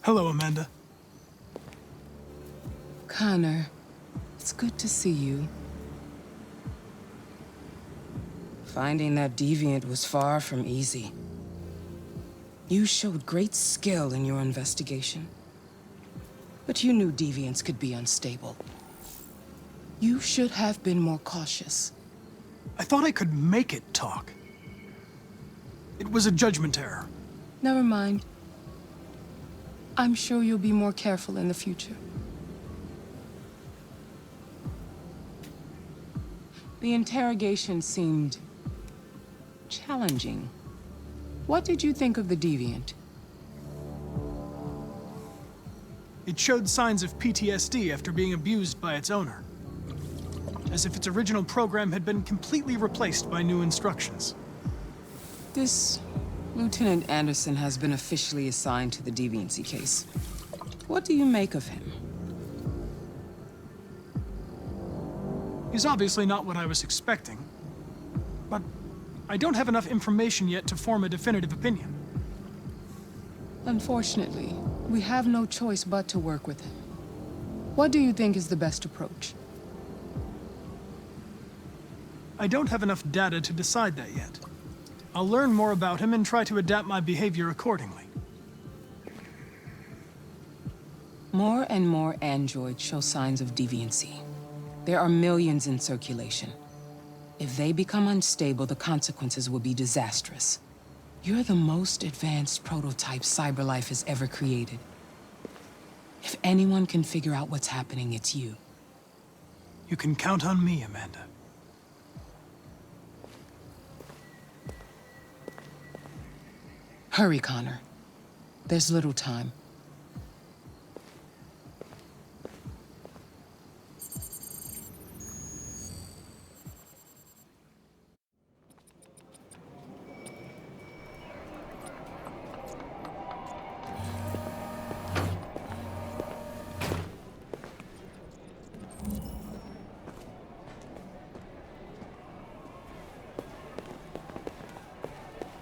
Hello, Amanda. Connor, it's good to see you. Finding that deviant was far from easy. You showed great skill in your investigation. But you knew deviants could be unstable. You should have been more cautious. I thought I could make it talk. It was a judgment error. Never mind. I'm sure you'll be more careful in the future. The interrogation seemed challenging. What did you think of the deviant? It showed signs of PTSD after being abused by its owner. As if its original program had been completely replaced by new instructions. This Lieutenant Anderson has been officially assigned to the deviancy case. What do you make of him? He's obviously not what I was expecting. But I don't have enough information yet to form a definitive opinion. Unfortunately, we have no choice but to work with him. What do you think is the best approach? I don't have enough data to decide that yet. I'll learn more about him and try to adapt my behavior accordingly. More and more androids show signs of deviancy. There are millions in circulation. If they become unstable, the consequences will be disastrous. You're the most advanced prototype CyberLife has ever created. If anyone can figure out what's happening, it's you. You can count on me, Amanda. Hurry, Connor. There's little time.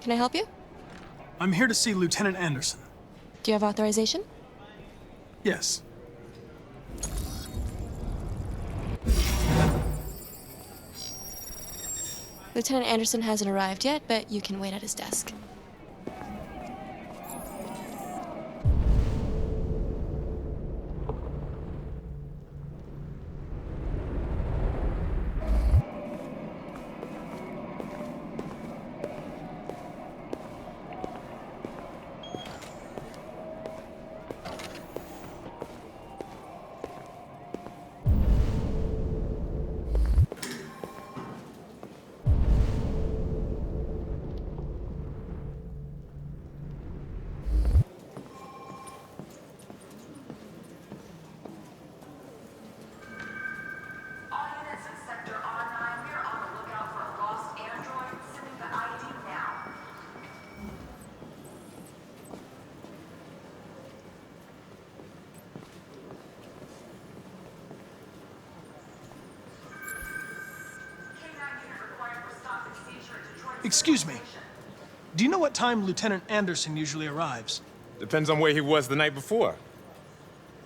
Can I help you? I'm here to see Lieutenant Anderson. Do you have authorization? Yes. Lieutenant Anderson hasn't arrived yet, but you can wait at his desk. All units in Sector R9, we are on the lookout for a lost android. Sending the ID now. K9 unit required for stop and seizure at Detroit. Excuse me. Do you know what time Lieutenant Anderson usually arrives? Depends on where he was the night before.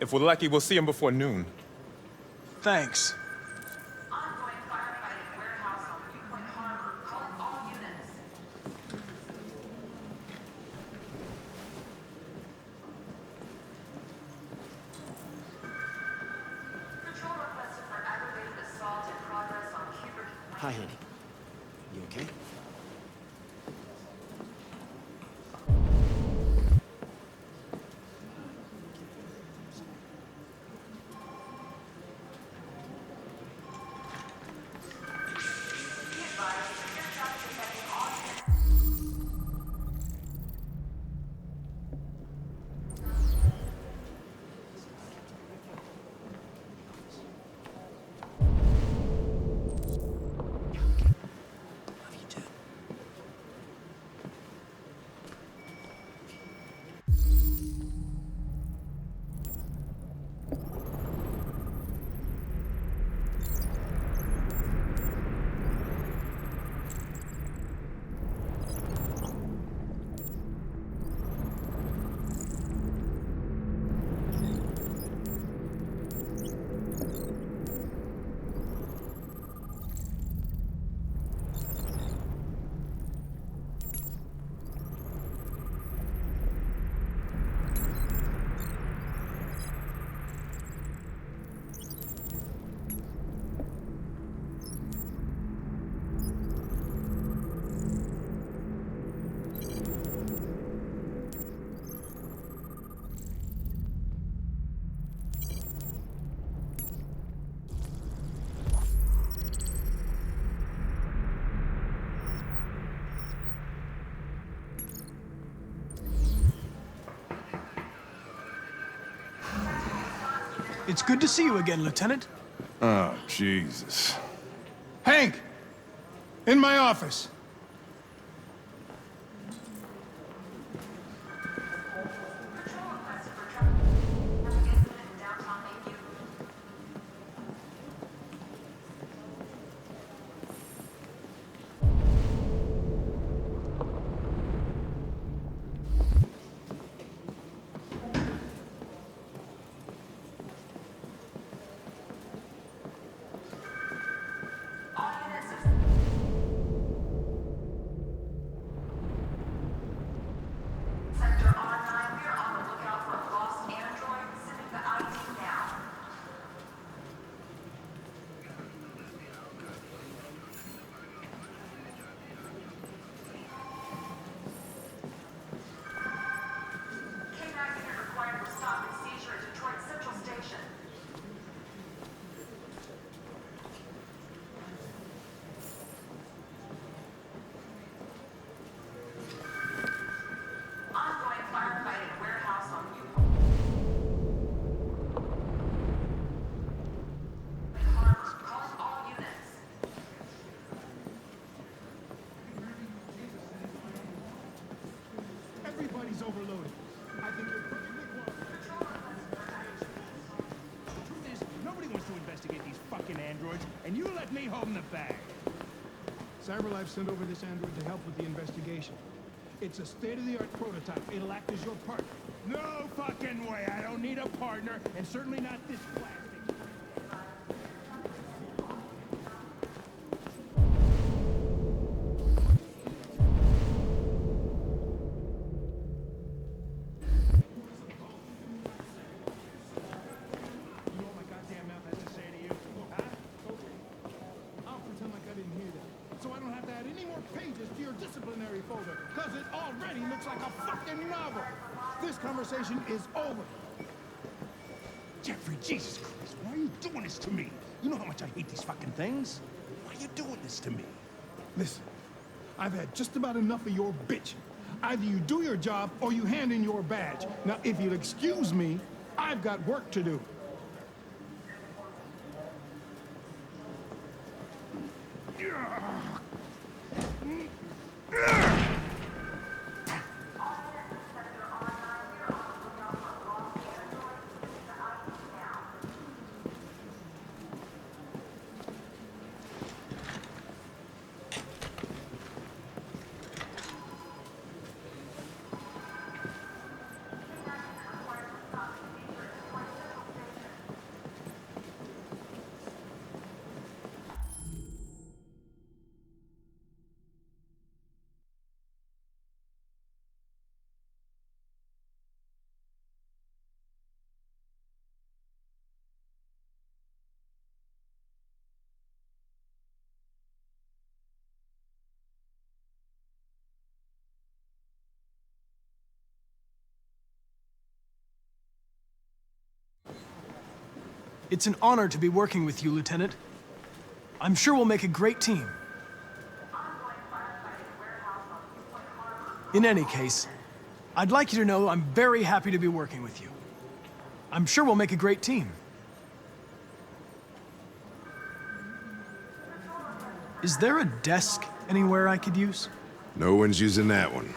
If we're lucky, we'll see him before noon. Thanks. Ongoing firefighting warehouse on Newport Harbor. Calling all units. Patrol requested for aggravated assault in progress on Kubrick. Hi, honey. You okay? Be advised, severe traffic affecting all units. Love you too. It's good to see you again, Lieutenant. Oh, Jesus. Hank! In my office. Sector R9, we're on the lookout for a lost android. Sending the ID now. K9 unit required for stop and seizure at Detroit Central Station. Ongoing firefight at a warehouse on Newport Harbor. Calling all units. Everybody's overloaded. I think you're perfectly qualified. Truth is, nobody wants to investigate these fucking androids, and you let me hold the bag. CyberLife sent over this android to help with the investigation. It's a state-of-the-art prototype. It'll act as your partner. No fucking way! I don't need a partner, and certainly not this plastic. You know what my goddamn mouth has to say to you? Huh? Okay. I'll pretend like I didn't hear that. So I don't have to add any more pages to your disciplinary folder, because it already looks like a fucking novel. This conversation is over. Jeffrey, Jesus Christ, why are you doing this to me? You know how much I hate these fucking things. Why are you doing this to me? Listen, I've had just about enough of your bitching. Either you do your job or you hand in your badge. Now, if you'll excuse me, I've got work to do. It's an honor to be working with you, Lieutenant. I'm sure we'll make a great team. In any case, I'd like you to know I'm very happy to be working with you. I'm sure we'll make a great team. Is there a desk anywhere I could use? No one's using that one.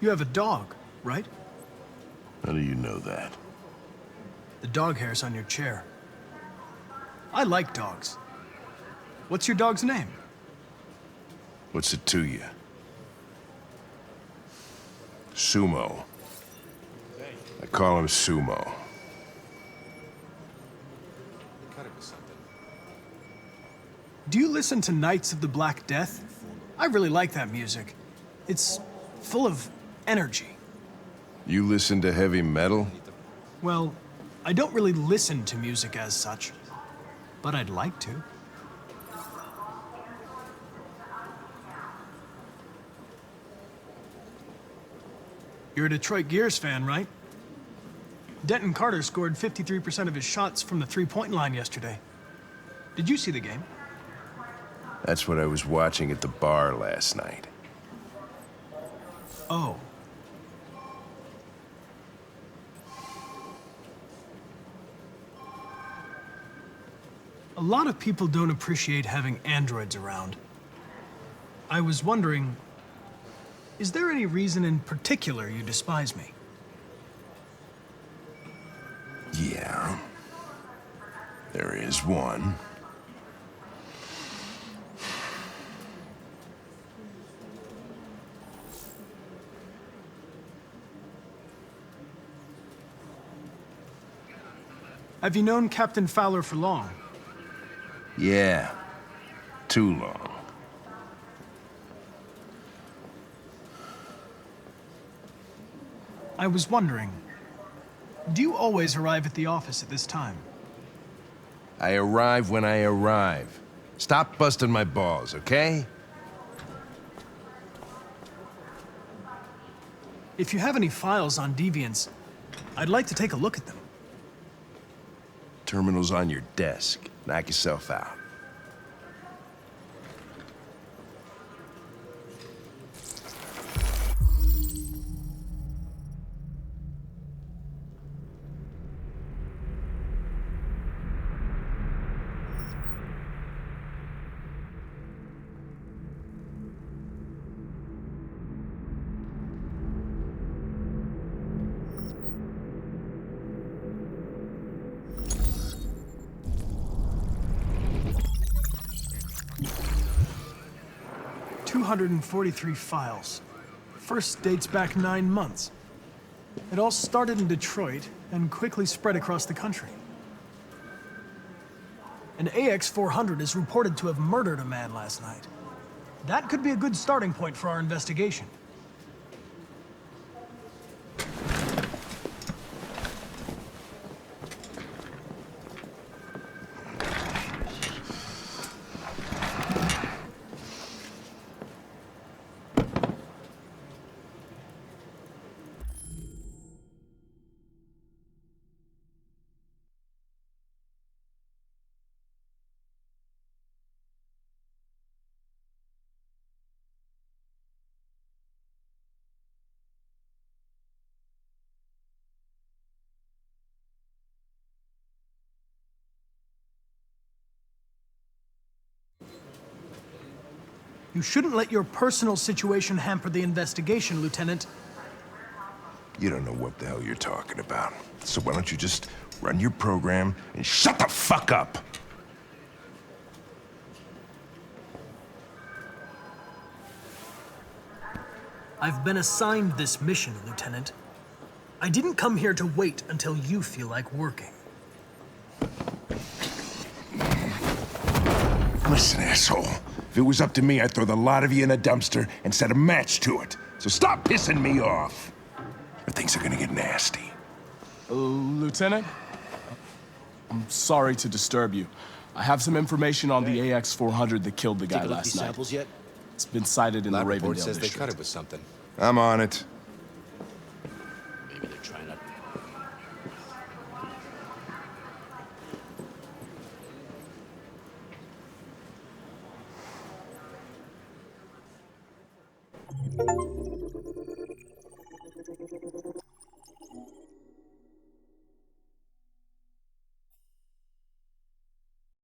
You have a dog, right? How do you know that? The dog hair's on your chair. I like dogs. What's your dog's name? What's it to you? Sumo. I call him Sumo. Do you listen to Knights of the Black Death? I really like that music. It's full of energy. You listen to heavy metal? Well, I don't really listen to music as such, but I'd like to. You're a Detroit Gears fan, right? Denton Carter scored 53% of his shots from the three-point line yesterday. Did you see the game? That's what I was watching at the bar last night. Oh. A lot of people don't appreciate having androids around. I was wondering, is there any reason in particular you despise me? Yeah. There is one. Have you known Captain Fowler for long? Yeah. Too long. I was wondering, do you always arrive at the office at this time? I arrive when I arrive. Stop busting my balls, okay? If you have any files on Deviants, I'd like to take a look at them. Terminal's on your desk. Knock yourself out. $243 files. First dates back 9 months. It all started in Detroit and quickly spread across the country. An AX-400 is reported to have murdered a man last night. That could be a good starting point for our investigation. You shouldn't let your personal situation hamper the investigation, Lieutenant. You don't know what the hell you're talking about. So why don't you just run your program and shut the fuck up? I've been assigned this mission, Lieutenant. I didn't come here to wait until you feel like working. Listen, asshole. If it was up to me, I'd throw the lot of you in a dumpster and set a match to it. So stop pissing me off. Or things are gonna get nasty. Lieutenant? I'm sorry to disturb you. I have some information on the AX-400 that killed the guy Take a look at last these night. samples yet? It's been sighted in the Lab report Ravendale says they district. cut it with something. I'm on it. Maybe they're trying to...